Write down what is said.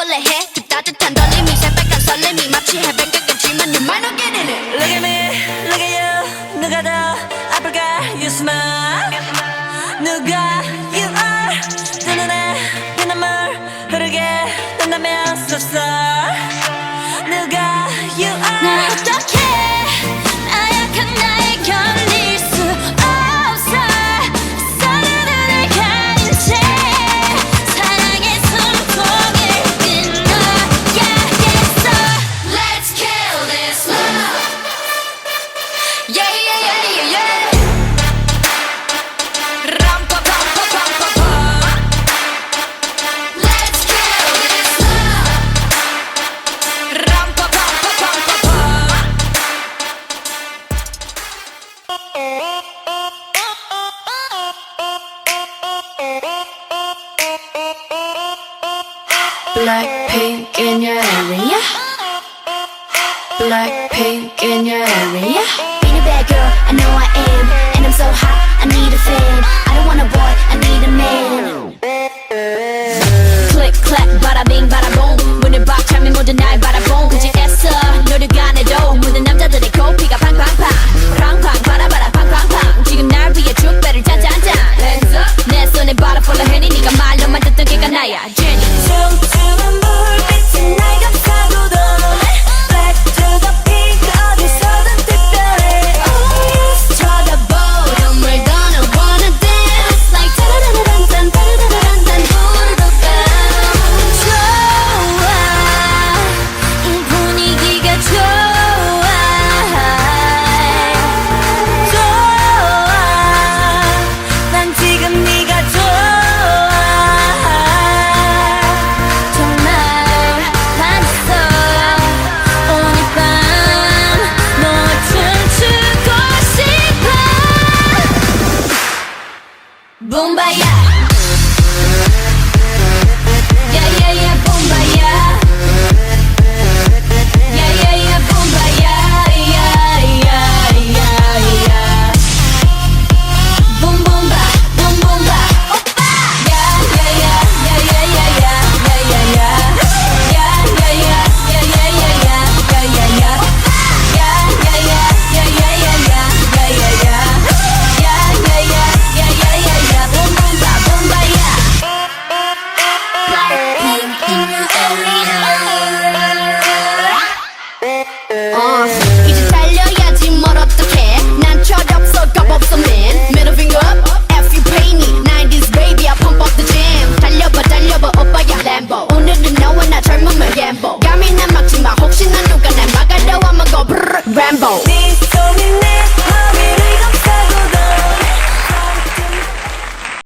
바라볼래 해 그 따뜻한 떨림이 새빨간 설렘이 마치 해변 가깝지만 you might not get in it. Look at me, look at you. 누가 더 아플까? You smile. 누가 you are. 두 눈에 피눈물 흐르게 된다면 so sorry. 누가 you are. 나 어떡해 나약한 나에 견딜 수 없어 서로를 가린 채 사랑의 숨통을 끊어야겠어. Let's kill this love. Yeah yeah yeah yeah yeah. 람파파파파파파. Let's kill this love. 람파파파파파파. BlackPink in your area. BlackPink in your area. Being a bad girl, I know I am, and I'm so hot, I need a fan. I don't want a boy, I need a man. Click clack, bada bing, bada boom. 문을 박차면 모두 날 바라본 굳이 애써 노력 안 해도 모든 남자들의 코피가 팡팡팡 팡팡 바라바라 팡팡팡 지금 날 위해 축배를 짠짠짠 Hands up. 내 손에 butterfly 흔히 네가 말로만 듣던 걔가 나야 Jenny. 춤추는 불빛이 날 감싸고도 Black to the pink 어디서든 특별해 Oh yes. 쳐다보던 말 gonna wanna dance like 따라라란딴 따라라란딴 부르르밤. 좋아 이 분위기가 좋아 좋아 난 지금 네가 좋아 정말 반했어 오늘 밤 너와 춤추고 싶어. 붐바야 Yeah yeah yeah 붐바야 Yeah yeah yeah 붐바야 Yeah yeah yeah yeah 붐붐바 붐붐바 오빠 Yeah yeah yeah yeah yeah yeah yeah yeah yeah yeah yeah yeah yeah yeah yeah yeah yeah yeah Yeah yeah yeah yeah yeah yeah yeah yeah yeah yeah Yeah yeah yeah yeah yeah yeah yeah 붐붐바 붐바야 BlackPink in your area. 이제 달려야지 뭘 어떡해 난 철없어 겁없어 man Middle finger up F you pay me 90s baby I pump up the jam 달려봐 달려봐 오빠야 Lambo 오늘은 너와 나 젊음을 gamble 감히 난 막지마 혹시나 누가 날 막아도 I'ma go brrr Rambo. 네 손이 내